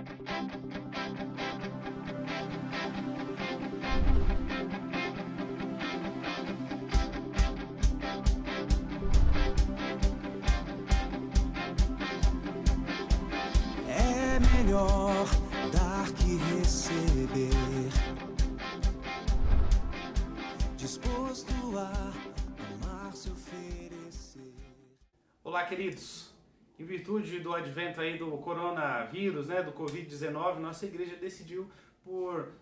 É melhor dar que receber, disposto a amar se oferecer. Olá, queridos. Em virtude do advento aí do coronavírus, do Covid-19, nossa igreja decidiu por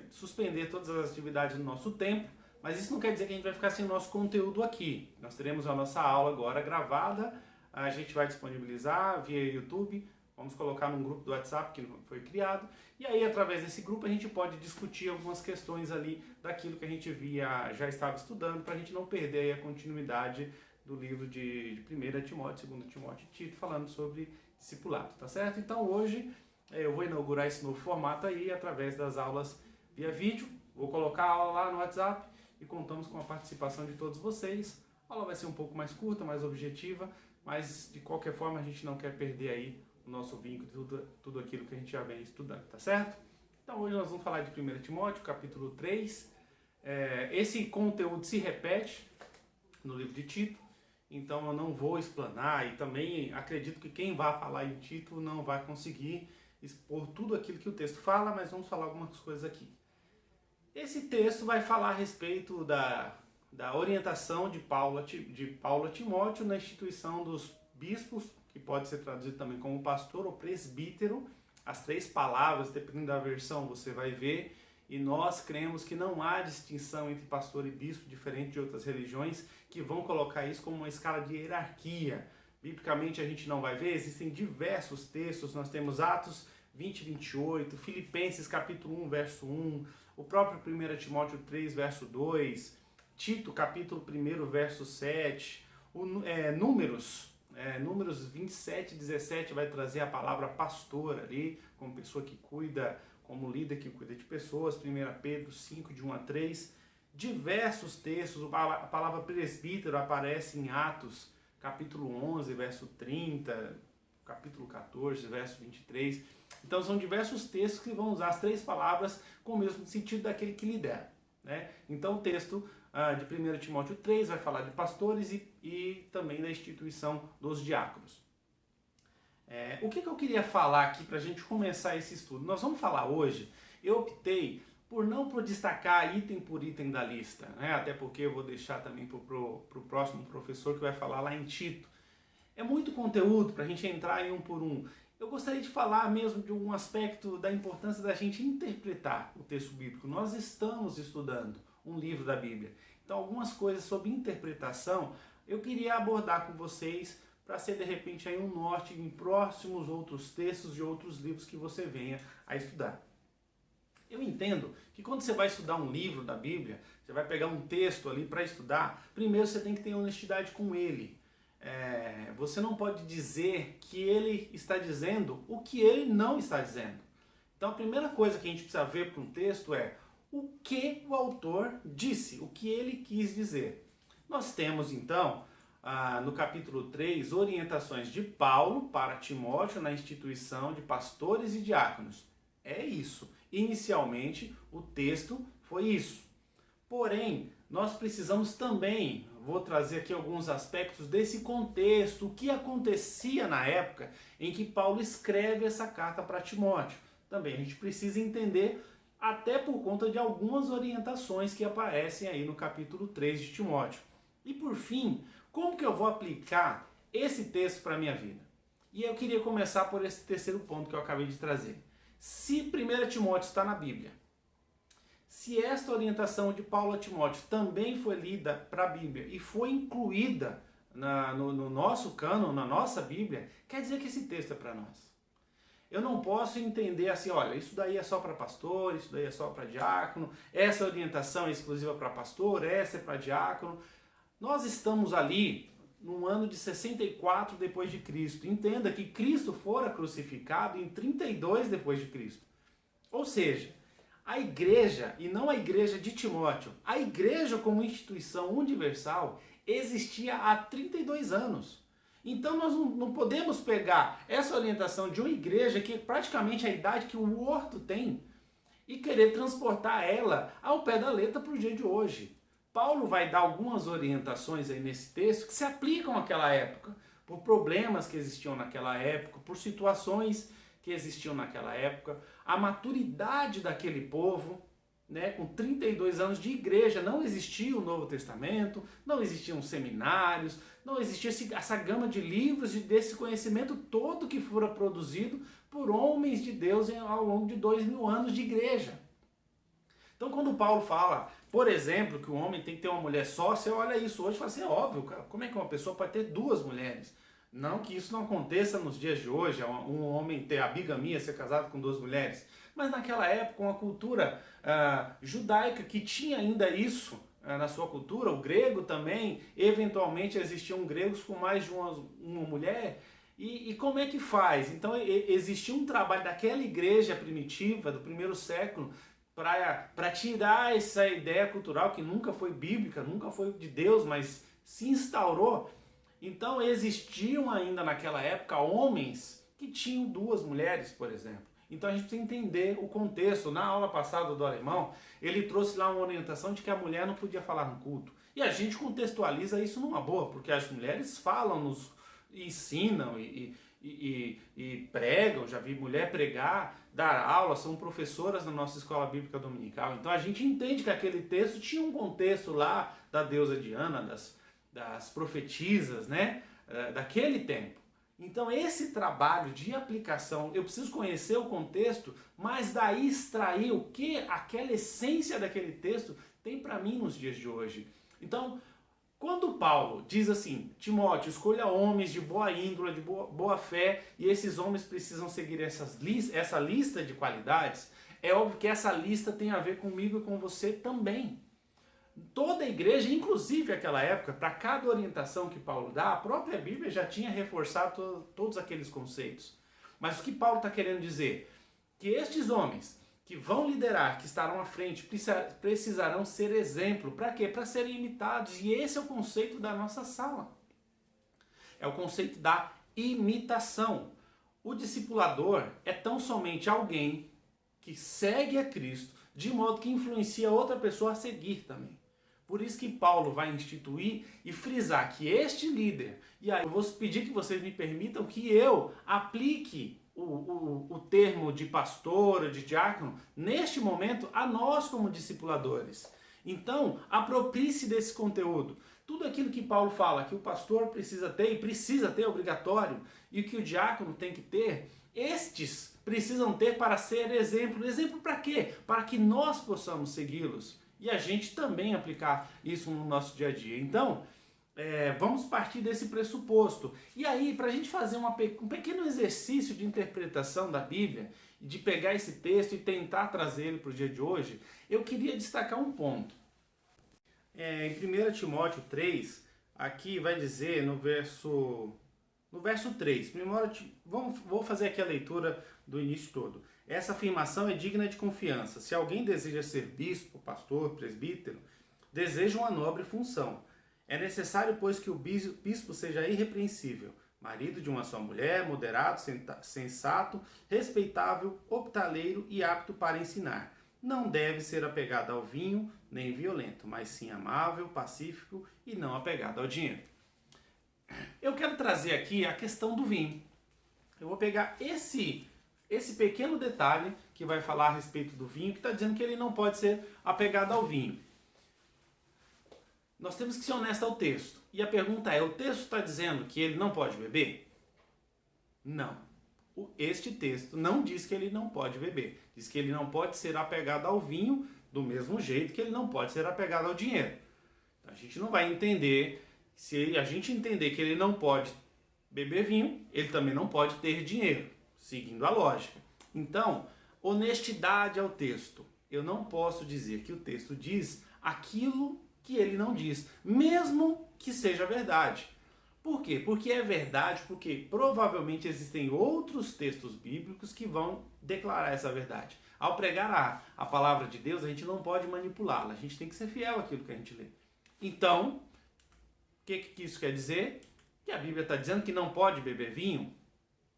suspender todas as atividades no nosso templo, mas isso não quer dizer que a gente vai ficar sem o nosso conteúdo aqui. Nós teremos a nossa aula agora gravada, a gente vai disponibilizar via YouTube, vamos colocar num grupo do WhatsApp que foi criado, e aí através desse grupo a gente pode discutir algumas questões ali daquilo que a gente já estava estudando, para a gente não perder aí a continuidade do livro de 1 Timóteo, 2 Timóteo e Tito, falando sobre discipulado, tá certo? Então hoje eu vou inaugurar esse novo formato aí através das aulas via vídeo, vou colocar a aula lá no WhatsApp e contamos com a participação de todos vocês. A aula vai ser um pouco mais curta, mais objetiva, mas de qualquer forma a gente não quer perder aí o nosso vínculo, tudo aquilo que a gente já vem estudando, tá certo? Então hoje nós vamos falar de 1 Timóteo, capítulo 3. Esse conteúdo se repete no livro de Tito, então eu não vou explanar e também acredito que quem vai falar em Tito não vai conseguir expor tudo aquilo que o texto fala, mas vamos falar algumas coisas aqui. Esse texto vai falar a respeito da orientação de Paulo a Timóteo na instituição dos bispos, que pode ser traduzido também como pastor ou presbítero. As três palavras, dependendo da versão, você vai ver. E nós cremos que não há distinção entre pastor e bispo, diferente de outras religiões, que vão colocar isso como uma escala de hierarquia. Biblicamente a gente não vai ver, existem diversos textos, nós temos Atos 20, 28, Filipenses capítulo 1, verso 1, o próprio 1 Timóteo 3, verso 2, Tito capítulo 1, verso 7, Números 27, 17 vai trazer a palavra pastor ali, como pessoa que cuida, como líder que cuida de pessoas, 1 Pedro 5, de 1 a 3, diversos textos, a palavra presbítero aparece em Atos, capítulo 11, verso 30, capítulo 14, verso 23, então são diversos textos que vão usar as três palavras com o mesmo sentido daquele que lidera. Então o texto de 1 Timóteo 3 vai falar de pastores e também da instituição dos diáconos. O que eu queria falar aqui para a gente começar esse estudo? Nós vamos falar hoje, eu optei por não destacar item por item da lista, até porque eu vou deixar também para o próximo professor que vai falar lá em Tito. É muito conteúdo para a gente entrar em um por um. Eu gostaria de falar mesmo de um aspecto da importância da gente interpretar o texto bíblico. Nós estamos estudando um livro da Bíblia. Então algumas coisas sobre interpretação eu queria abordar com vocês para ser de repente aí um norte em próximos outros textos de outros livros que você venha a estudar. Eu entendo que quando você vai estudar um livro da Bíblia, você vai pegar um texto ali para estudar, primeiro você tem que ter honestidade com ele. Você não pode dizer que ele está dizendo o que ele não está dizendo. Então a primeira coisa que a gente precisa ver para um texto é o que o autor disse, o que ele quis dizer. Nós temos então, no capítulo 3, orientações de Paulo para Timóteo na instituição de pastores e diáconos. É isso. Inicialmente o texto foi isso. Porém, nós precisamos também, vou trazer aqui alguns aspectos desse contexto, o que acontecia na época em que Paulo escreve essa carta para Timóteo. Também a gente precisa entender, até por conta de algumas orientações que aparecem aí no capítulo 3 de Timóteo. E por fim, como que eu vou aplicar esse texto para a minha vida? E eu queria começar por esse terceiro ponto que eu acabei de trazer. Se 1 Timóteo está na Bíblia, se esta orientação de Paulo a Timóteo também foi lida para a Bíblia e foi incluída no nosso cânon, na nossa Bíblia, quer dizer que esse texto é para nós. Eu não posso entender assim, olha, isso daí é só para pastor, isso daí é só para diácono, essa orientação é exclusiva para pastor, essa é para diácono. Nós estamos ali no ano de 64 depois de Cristo. Entenda que Cristo fora crucificado em 32 depois de Cristo. Ou seja, a igreja, e não a igreja de Timóteo, a igreja como instituição universal existia há 32 anos. Então nós não podemos pegar essa orientação de uma igreja que é praticamente a idade que o horto tem e querer transportar ela ao pé da letra para o dia de hoje. Paulo vai dar algumas orientações aí nesse texto que se aplicam àquela época, por problemas que existiam naquela época, por situações que existiam naquela época, a maturidade daquele povo, né, com 32 anos de igreja, não existia o Novo Testamento, não existiam seminários, não existia essa gama de livros, desse conhecimento todo que fora produzido por homens de Deus ao longo de 2000 anos de igreja. Então quando Paulo fala, por exemplo, que o homem tem que ter uma mulher só, você olha isso hoje e fala assim, é óbvio, cara, como é que uma pessoa pode ter duas mulheres? Não que isso não aconteça nos dias de hoje, um homem ter a bigamia, ser casado com duas mulheres. Mas naquela época, uma cultura judaica que tinha ainda isso na sua cultura, o grego também, eventualmente existiam gregos com mais de uma mulher. E como é que faz? Então existia um trabalho daquela igreja primitiva, do primeiro século, para tirar essa ideia cultural que nunca foi bíblica, nunca foi de Deus, mas se instaurou. Então existiam ainda naquela época homens que tinham duas mulheres, por exemplo. Então a gente precisa entender o contexto. Na aula passada do alemão, ele trouxe lá uma orientação de que a mulher não podia falar no culto. E a gente contextualiza isso numa boa, porque as mulheres falam, ensinam e pregam. Já vi mulher pregar, dar aula, são professoras na nossa escola bíblica dominical. Então a gente entende que aquele texto tinha um contexto lá da deusa Diana, das profetisas, né, daquele tempo. Então esse trabalho de aplicação, eu preciso conhecer o contexto, mas daí extrair o que aquela essência daquele texto tem para mim nos dias de hoje. Então, quando Paulo diz assim, Timóteo, escolha homens de boa índole, de boa fé, e esses homens precisam seguir essa lista de qualidades, é óbvio que essa lista tem a ver comigo e com você também. Toda a igreja, inclusive naquela época, para cada orientação que Paulo dá, a própria Bíblia já tinha reforçado todos aqueles conceitos. Mas o que Paulo está querendo dizer? Que estes homens que vão liderar, que estarão à frente, precisarão ser exemplo. Para quê? Para serem imitados. E esse é o conceito da nossa sala. É o conceito da imitação. O discipulador é tão somente alguém que segue a Cristo, de modo que influencia outra pessoa a seguir também. Por isso que Paulo vai instituir e frisar que este líder, e aí eu vou pedir que vocês me permitam que eu aplique o termo de pastor, de diácono, neste momento, a nós como discipuladores. Então, aproprie-se desse conteúdo. Tudo aquilo que Paulo fala, que o pastor precisa ter, e precisa ter, obrigatório, e que o diácono tem que ter, estes precisam ter para ser exemplo. Exemplo para quê? Para que nós possamos segui-los. E a gente também aplicar isso no nosso dia a dia. Então, vamos partir desse pressuposto. E aí, para a gente fazer um pequeno exercício de interpretação da Bíblia, de pegar esse texto e tentar trazer ele para o dia de hoje, eu queria destacar um ponto. Em 1 Timóteo 3, aqui vai dizer no verso 3, vou fazer aqui a leitura do início todo. Essa afirmação é digna de confiança. Se alguém deseja ser bispo, pastor, presbítero, deseja uma nobre função. É necessário, pois, que o bispo seja irrepreensível, marido de uma só mulher, moderado, sensato, respeitável, hospitaleiro e apto para ensinar. Não deve ser apegado ao vinho, nem violento, mas sim amável, pacífico e não apegado ao dinheiro. Eu quero trazer aqui a questão do vinho. Eu vou pegar esse pequeno detalhe que vai falar a respeito do vinho, que está dizendo que ele não pode ser apegado ao vinho. Nós temos que ser honestos ao texto. E a pergunta é, o texto está dizendo que ele não pode beber? Não. Este texto não diz que ele não pode beber. Diz que ele não pode ser apegado ao vinho do mesmo jeito que ele não pode ser apegado ao dinheiro. Então, a gente não vai entender, se a gente entender que ele não pode beber vinho, ele também não pode ter dinheiro, seguindo a lógica. Então, honestidade ao texto. Eu não posso dizer que o texto diz aquilo que ele não diz, mesmo que seja verdade. Por quê? Porque é verdade, porque provavelmente existem outros textos bíblicos que vão declarar essa verdade. Ao pregar a palavra de Deus, a gente não pode manipulá-la, a gente tem que ser fiel àquilo que a gente lê. Então, o que isso quer dizer? Que a Bíblia está dizendo que não pode beber vinho?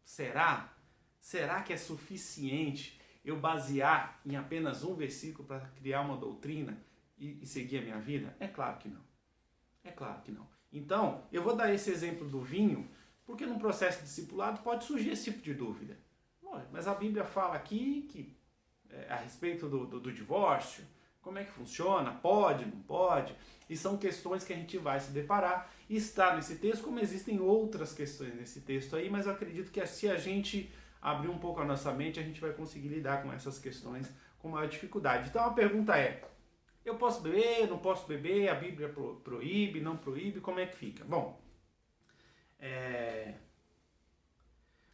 Será? Será que é suficiente eu basear em apenas um versículo para criar uma doutrina e seguir a minha vida? É claro que não. É claro que não. Então, eu vou dar esse exemplo do vinho, porque no processo de discipulado pode surgir esse tipo de dúvida. Mas a Bíblia fala aqui que a respeito do divórcio, como é que funciona, pode, não pode, e são questões que a gente vai se deparar, e está nesse texto, como existem outras questões nesse texto aí, mas eu acredito que se a gente abrir um pouco a nossa mente, a gente vai conseguir lidar com essas questões com maior dificuldade. Então a pergunta é, eu posso beber, não posso beber, a Bíblia proíbe, não proíbe, como é que fica? Bom,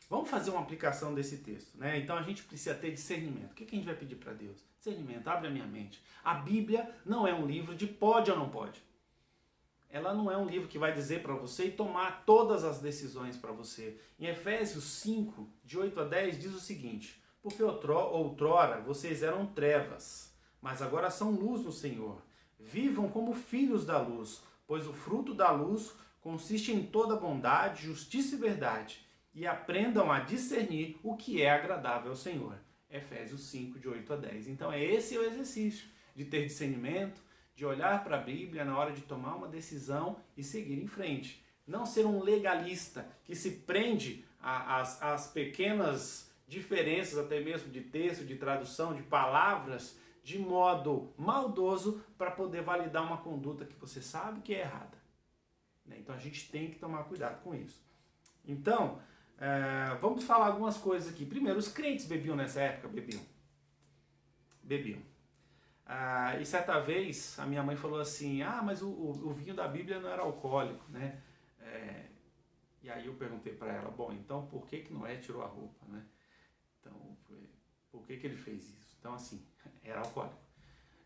vamos fazer uma aplicação desse texto, né? Então a gente precisa ter discernimento. O que a gente vai pedir para Deus? Discernimento, abre a minha mente. A Bíblia não é um livro de pode ou não pode. Ela não é um livro que vai dizer para você e tomar todas as decisões para você. Em Efésios 5, de 8 a 10, diz o seguinte: porque outrora vocês eram trevas, mas agora são luz no Senhor. Vivam como filhos da luz, pois o fruto da luz consiste em toda bondade, justiça e verdade. E aprendam a discernir o que é agradável ao Senhor. Efésios 5, de 8 a 10. Então é esse o exercício de ter discernimento, de olhar para a Bíblia na hora de tomar uma decisão e seguir em frente. Não ser um legalista que se prende às pequenas diferenças, até mesmo de texto, de tradução, de palavras, de modo maldoso para poder validar uma conduta que você sabe que é errada. Então a gente tem que tomar cuidado com isso. Então, vamos falar algumas coisas aqui. Primeiro, os crentes bebiam nessa época? Bebiam. E certa vez a minha mãe falou assim, mas o vinho da Bíblia não era alcoólico, né? E aí eu perguntei para ela, bom, então por que Noé tirou a roupa, né? Então, por que ele fez isso? Então, assim, era alcoólico.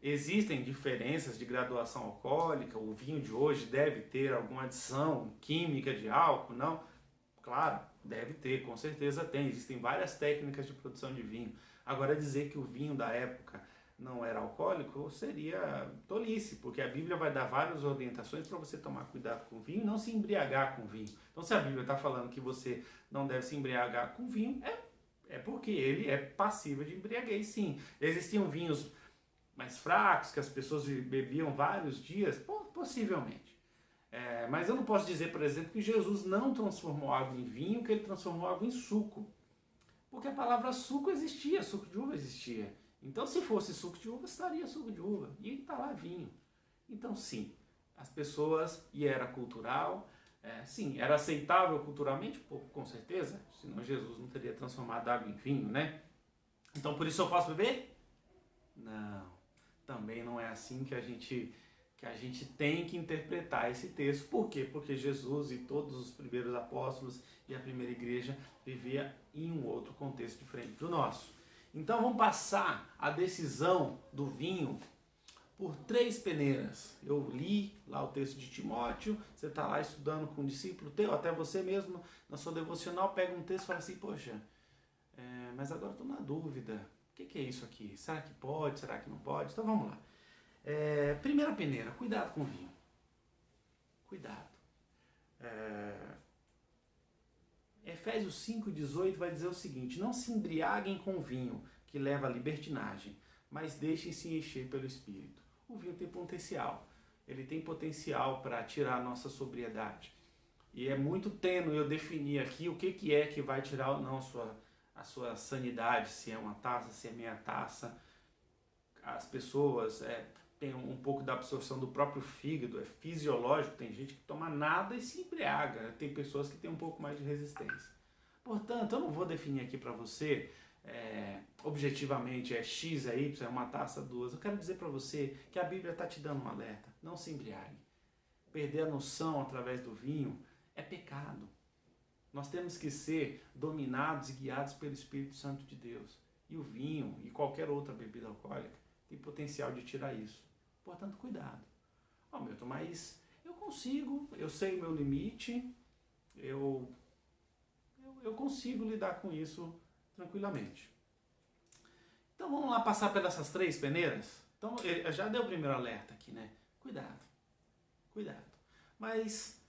Existem diferenças de graduação alcoólica, o vinho de hoje deve ter alguma adição química de álcool, não? Claro, deve ter, com certeza tem, existem várias técnicas de produção de vinho. Agora, dizer que o vinho da época não era alcoólico seria tolice, porque a Bíblia vai dar várias orientações para você tomar cuidado com o vinho e não se embriagar com o vinho. Então, se a Bíblia está falando que você não deve se embriagar com vinho, é porque ele é passível de embriaguez, sim. Existiam vinhos mais fracos, que as pessoas bebiam vários dias, possivelmente. Mas eu não posso dizer, por exemplo, que Jesus não transformou água em vinho, que ele transformou água em suco. Porque a palavra suco existia, suco de uva existia. Então, se fosse suco de uva, estaria suco de uva. E está lá vinho. Então, sim, as pessoas, e era cultural, sim, era aceitável culturalmente, com certeza, senão Jesus não teria transformado água em vinho, né? Então, por isso eu posso beber? Não, também não é assim que a gente tem que interpretar esse texto. Por quê? Porque Jesus e todos os primeiros apóstolos e a primeira igreja vivia em um outro contexto diferente do nosso. Então vamos passar a decisão do vinho por 3 peneiras. Eu li lá o texto de Timóteo, você está lá estudando com um discípulo teu, até você mesmo na sua devocional pega um texto e fala assim, poxa, mas agora estou na dúvida, o que é isso aqui? Será que pode, será que não pode? Então vamos lá. Primeira peneira, cuidado com o vinho. Cuidado. Efésios 5,18 vai dizer o seguinte, não se embriaguem com vinho, que leva à libertinagem, mas deixem-se encher pelo Espírito. O vinho tem potencial, ele tem potencial para tirar a nossa sobriedade. E é muito tênue eu definir aqui o que é que vai tirar ou não a sua sanidade, se é uma taça, se é meia taça. As pessoas têm um pouco da absorção do próprio fígado, é fisiológico, tem gente que toma nada e se embriaga, tem pessoas que têm um pouco mais de resistência. Portanto, eu não vou definir aqui para você, objetivamente, X, Y, é uma taça, 2. Eu quero dizer para você que a Bíblia está te dando um alerta, não se embriague. Perder a noção através do vinho é pecado. Nós temos que ser dominados e guiados pelo Espírito Santo de Deus. E o vinho e qualquer outra bebida alcoólica tem potencial de tirar isso. Portanto, cuidado. Milton, mas eu consigo, eu sei o meu limite, eu consigo lidar com isso tranquilamente. Então vamos lá passar pelas 3 peneiras? Então já deu o primeiro alerta aqui, né? Cuidado. Mas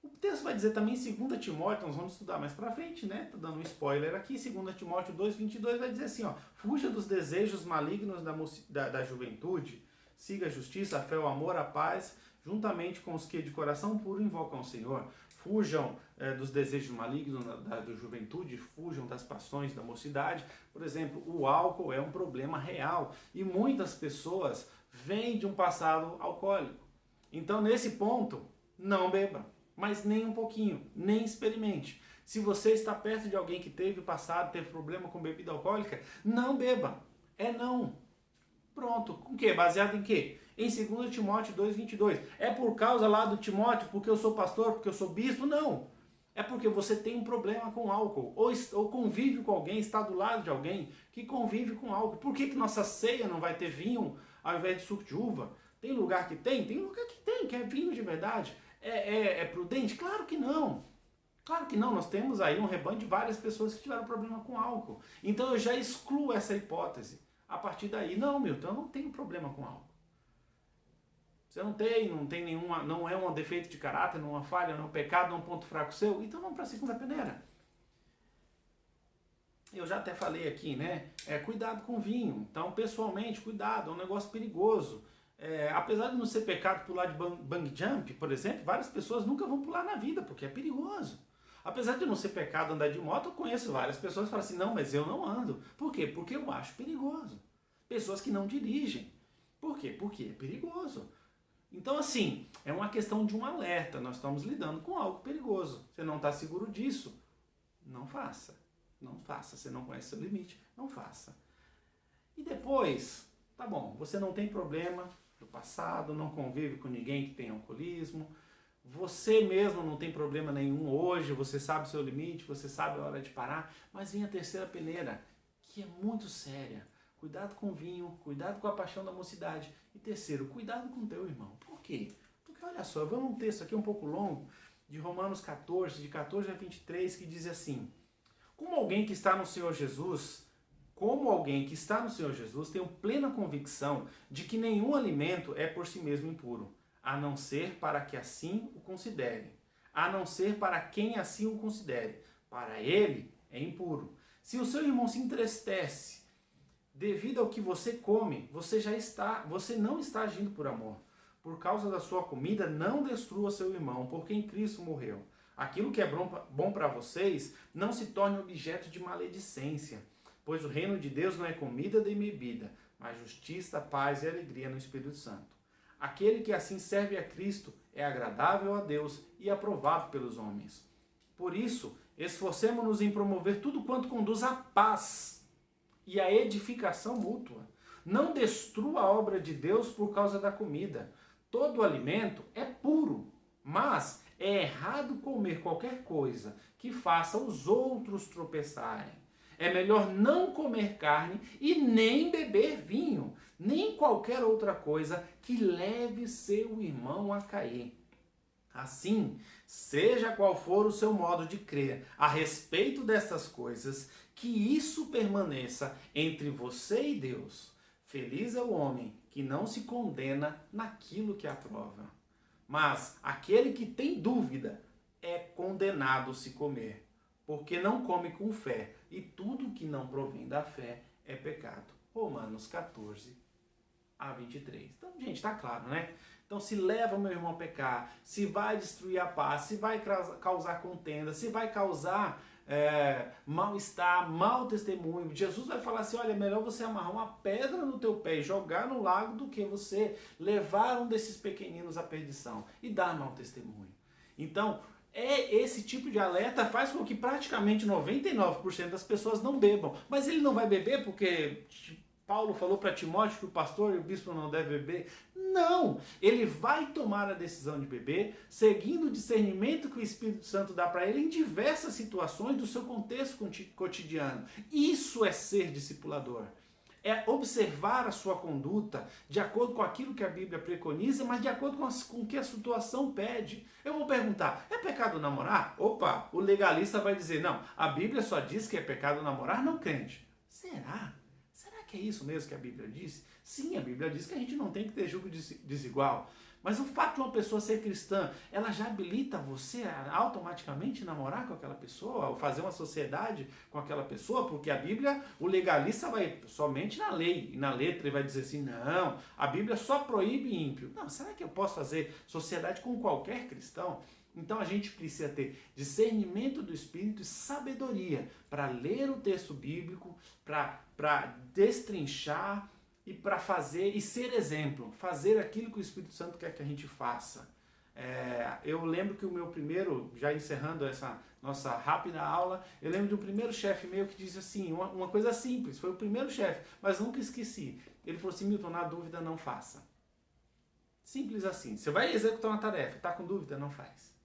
O texto vai dizer também em 2 Timóteo, nós vamos estudar mais pra frente, né? Tô dando um spoiler aqui, 2 Timóteo 2:22 vai dizer assim, ó, fuja dos desejos malignos da juventude, siga a justiça, a fé, o amor, a paz, juntamente com os que de coração puro invocam o Senhor. Fujam dos desejos malignos da juventude, fujam das paixões da mocidade. Por exemplo, o álcool é um problema real e muitas pessoas vêm de um passado alcoólico. Então, nesse ponto, não beba, mas nem um pouquinho, nem experimente. Se você está perto de alguém que teve passado, teve problema com bebida alcoólica, não beba. É não. Pronto. Com o quê? Baseado em quê? Em 2 Timóteo 2:22. É por causa lá do Timóteo, porque eu sou pastor, porque eu sou bispo? Não. É porque você tem um problema com álcool, ou convive com alguém, está do lado de alguém que convive com álcool. Por que nossa ceia não vai ter vinho ao invés de suco de uva? Tem lugar que tem? Tem lugar que tem, que é vinho de verdade. É prudente? Claro que não. Claro que não, nós temos aí um rebanho de várias pessoas que tiveram problema com álcool. Então eu já excluo essa hipótese. A partir daí, não, Milton, eu não tenho problema com álcool. Você não tem nenhuma, não é um defeito de caráter, não é uma falha, não é um pecado, não é um ponto fraco seu, então vamos para a segunda peneira. Eu já até falei aqui, né? Cuidado com vinho. Então, pessoalmente, cuidado, é um negócio perigoso. Apesar de não ser pecado pular de bungee jump, por exemplo, várias pessoas nunca vão pular na vida, porque é perigoso. Apesar de não ser pecado andar de moto, eu conheço várias pessoas que falam assim, não, mas eu não ando. Por quê? Porque eu acho perigoso. Pessoas que não dirigem. Por quê? Porque é perigoso. Então, assim, é uma questão de um alerta. Nós estamos lidando com algo perigoso. Você não está seguro disso? Não faça. Não faça. Você não conhece seu limite? Não faça. E depois, tá bom, você não tem problema do passado, não convive com ninguém que tem alcoolismo, você mesmo não tem problema nenhum hoje, você sabe o seu limite, você sabe a hora de parar, mas vem a terceira peneira, que é muito séria. Cuidado com o vinho, cuidado com a paixão da mocidade. E terceiro, cuidado com o teu irmão. Por quê? Porque olha só, eu vou num texto aqui um pouco longo, de Romanos 14, de 14 a 23, que diz assim, como alguém que está no Senhor Jesus, tenho plena convicção de que nenhum alimento é por si mesmo impuro, a não ser para que assim o considere, a não ser para quem assim o considere. Para ele é impuro. Se o seu irmão se entristece devido ao que você come, você não está agindo por amor. Por causa da sua comida, não destrua seu irmão, por quem Cristo morreu. Aquilo que é bom para vocês não se torne objeto de maledicência, pois o reino de Deus não é comida nem bebida, mas justiça, paz e alegria no Espírito Santo. Aquele que assim serve a Cristo é agradável a Deus e aprovado pelos homens. Por isso, esforcemo-nos em promover tudo quanto conduz à paz e à edificação mútua. Não destrua a obra de Deus por causa da comida. Todo alimento é puro, mas é errado comer qualquer coisa que faça os outros tropeçarem. É melhor não comer carne e nem beber vinho, nem qualquer outra coisa que leve seu irmão a cair. Assim, seja qual for o seu modo de crer a respeito dessas coisas, que isso permaneça entre você e Deus. Feliz é o homem que não se condena naquilo que aprova. Mas aquele que tem dúvida é condenado se comer, porque não come com fé, e tudo que não provém da fé é pecado. Romanos 14 a 23. Então, gente, tá claro, né? Então, se leva meu irmão a pecar, se vai destruir a paz, se vai causar contenda, se vai causar mal-estar, mau testemunho. Jesus vai falar assim, olha, é melhor você amarrar uma pedra no teu pé e jogar no lago do que você levar um desses pequeninos à perdição e dar mau testemunho. Então, esse tipo de alerta faz com que praticamente 99% das pessoas não bebam. Mas ele não vai beber porque Paulo falou para Timóteo que o pastor e o bispo não devem beber. Não! Ele vai tomar a decisão de beber, seguindo o discernimento que o Espírito Santo dá para ele em diversas situações do seu contexto cotidiano. Isso é ser discipulador. É observar a sua conduta de acordo com aquilo que a Bíblia preconiza, mas de acordo com o que a situação pede. Eu vou perguntar, é pecado namorar? Opa, o legalista vai dizer, não, a Bíblia só diz que é pecado namorar não crente. Será? Será que que é isso mesmo que a Bíblia diz? Sim, a Bíblia diz que a gente não tem que ter julgo desigual. Mas o fato de uma pessoa ser cristã, ela já habilita você a automaticamente namorar com aquela pessoa, ou fazer uma sociedade com aquela pessoa, porque a Bíblia, o legalista vai somente na lei, e na letra ele vai dizer assim, não, a Bíblia só proíbe ímpio. Não, será que eu posso fazer sociedade com qualquer cristão? Então a gente precisa ter discernimento do Espírito e sabedoria para ler o texto bíblico, para destrinchar, e para fazer e ser exemplo, fazer aquilo que o Espírito Santo quer que a gente faça. Eu lembro que o meu primeiro, já encerrando essa nossa rápida aula, eu lembro de um primeiro chefe meu que disse assim, uma coisa simples, foi o primeiro chefe, mas nunca esqueci. Ele falou assim, Milton, na dúvida não faça. Simples assim. Você vai executar uma tarefa, está com dúvida? Não faz.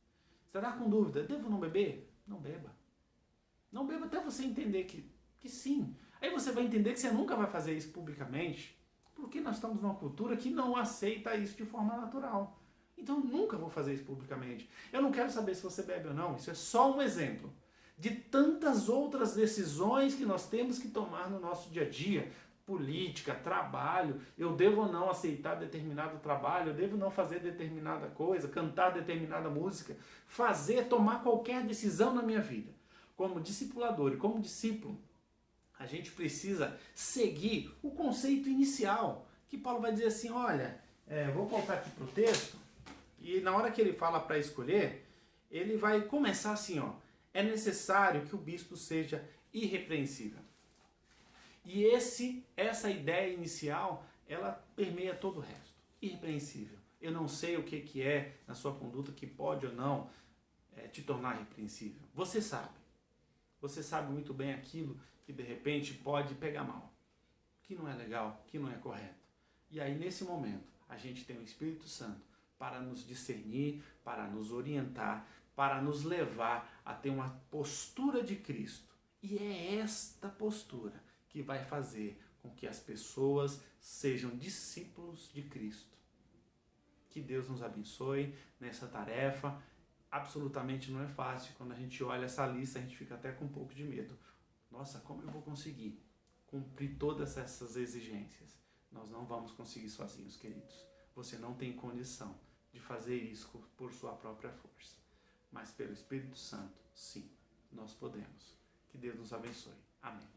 Você está com dúvida, devo não beber? Não beba. Não beba até você entender que sim. Aí você vai entender que você nunca vai fazer isso publicamente, porque nós estamos numa cultura que não aceita isso de forma natural. Então eu nunca vou fazer isso publicamente. Eu não quero saber se você bebe ou não, isso é só um exemplo de tantas outras decisões que nós temos que tomar no nosso dia a dia. Política, trabalho, eu devo ou não aceitar determinado trabalho, eu devo não fazer determinada coisa, cantar determinada música, tomar qualquer decisão na minha vida. Como discipulador e como discípulo, a gente precisa seguir o conceito inicial, que Paulo vai dizer assim, olha, vou voltar aqui para o texto, e na hora que ele fala para escolher, ele vai começar assim, ó, é necessário que o bispo seja irrepreensível. E essa ideia inicial, ela permeia todo o resto, irrepreensível. Eu não sei o que é na sua conduta que pode ou não te tornar irrepreensível. Você sabe muito bem aquilo que de repente pode pegar mal, que não é legal, que não é correto. E aí nesse momento a gente tem o Espírito Santo para nos discernir, para nos orientar, para nos levar a ter uma postura de Cristo. E é esta postura que vai fazer com que as pessoas sejam discípulos de Cristo. Que Deus nos abençoe nessa tarefa. Absolutamente não é fácil. Quando a gente olha essa lista, a gente fica até com um pouco de medo. Nossa, como eu vou conseguir cumprir todas essas exigências? Nós não vamos conseguir sozinhos, queridos. Você não tem condição de fazer isso por sua própria força. Mas pelo Espírito Santo, sim, nós podemos. Que Deus nos abençoe. Amém.